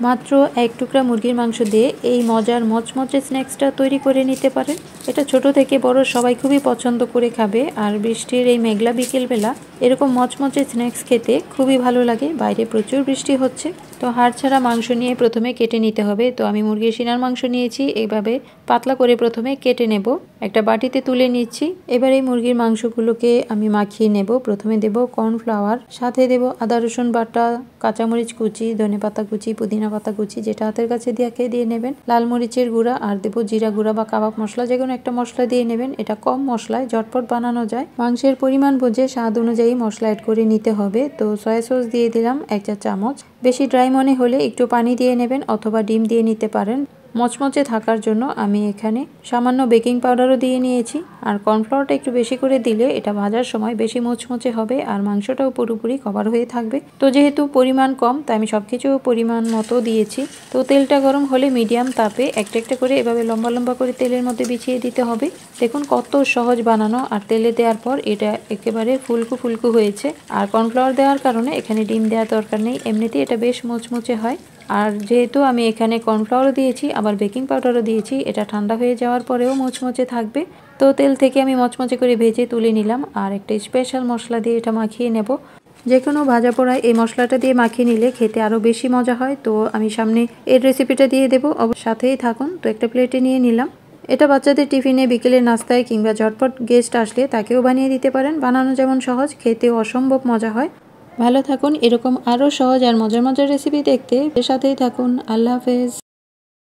মাত্র এক টুকরা মুরগির মাংস দিয়ে এই মজার মচমচে স্ন্যাক্সটা তৈরি করে নিতে পারেন। এটা ছোট থেকে বড় সবাই খুবই পছন্দ করে খাবে। আর বৃষ্টির এই মেঘলা বিকেলবেলা এরকম মচমচে স্ন্যাক্স খেতে খুবই ভালো লাগে। বাইরে প্রচুর বৃষ্টি হচ্ছে। তো হাড় ছাড়া মাংস নিয়ে প্রথমে কেটে নিতে হবে। তো আমি মুরগির সিনার মাংস নিয়েছি, এইভাবে পাতলা করে প্রথমে কেটে নেব। একটা বাটিতে তুলে নিচ্ছি। এবার এই মুরগির মাংসগুলোকে আমি মাখিয়ে নেব। প্রথমে দেব কর্নফ্লাওয়ার, সাথে দেব আদা রসুন বাটা, কাঁচামরিচ কুচি, ধনেপাতা কুচি, পুদিনা পাতা কুচি, যেটা হাতের কাছে দিয়ে নেবেন, লাল মরিচের গুঁড়া, আর দেবো জিরা গুঁড়া বা কাবাব মশলা, যে কোনো একটা মশলা দিয়ে নেবেন। এটা কম মশলায় ঝটপট বানানো যায়। মাংসের পরিমাণ বুঝে স্বাদ অনুযায়ী মশলা অ্যাড করে নিতে হবে। তো সয়া সস দিয়ে দিলাম 1 চা চামচ। বেশি ড্রাই মনে হলে একটু পানি দিয়ে নেবেন অথবা ডিম দিয়ে নিতে পারেন। মচমচে থাকার জন্য আমি এখানে সামান্য বেকিং পাউডারও দিয়ে নিয়েছি। আর কর্নফ্লাওয়ারটা একটু বেশি করে দিলে এটা ভাজার সময় বেশি মুচমুচে হবে আর মাংসটাও পুরোপুরি কভার হয়ে থাকবে। তো যেহেতু পরিমাণ কম তাই আমি সবকিছু পরিমাণ মতো দিয়েছি। তো তেলটা গরম হলে মিডিয়াম তাপে একটা একটা করে এভাবে লম্বা লম্বা করে তেলের মধ্যে বিছিয়ে দিতে হবে। দেখুন কত সহজ বানানো। আর তেলে দেওয়ার পর এটা একেবারে ফুলকু ফুলকু হয়েছে। আর কর্নফ্লাওয়ার দেওয়ার কারণে এখানে ডিম দেওয়ার দরকার নেই, এমনিতেই এটা বেশ মুচমুচে হয়। আর যেহেতু আমি এখানে কর্নফ্লাওয়ারও দিয়েছি আবার বেকিং পাউডারও দিয়েছি, এটা ঠান্ডা হয়ে যাওয়ার পরেও মুচমুচে থাকবে। তো তেল থেকে আমি মচমচে করে ভেজে তুলে নিলাম। আর একটা স্পেশাল মশলা দিয়ে এটা মাখিয়ে নেব। যে কোনো ভাজা পোড়ায় এই মশলাটা দিয়ে মাখিয়ে নিলে খেতে আরও বেশি মজা হয়। তো আমি সামনে এর রেসিপিটা দিয়ে দেবো, সাথেই থাকুন। তো একটা প্লেটে নিয়ে নিলাম। এটা বাচ্চাদের টিফিনে, বিকেলের নাস্তায় কিংবা ঝটপট গেস্ট আসলে তাকেও বানিয়ে দিতে পারেন। বানানো যেমন সহজ, খেতেও অসম্ভব মজা হয়। ভালো থাকুন। এরকম আরও সহজ আর মজার মজার রেসিপি দেখতে সাথেই থাকুন। আল্লাহ হাফেজ।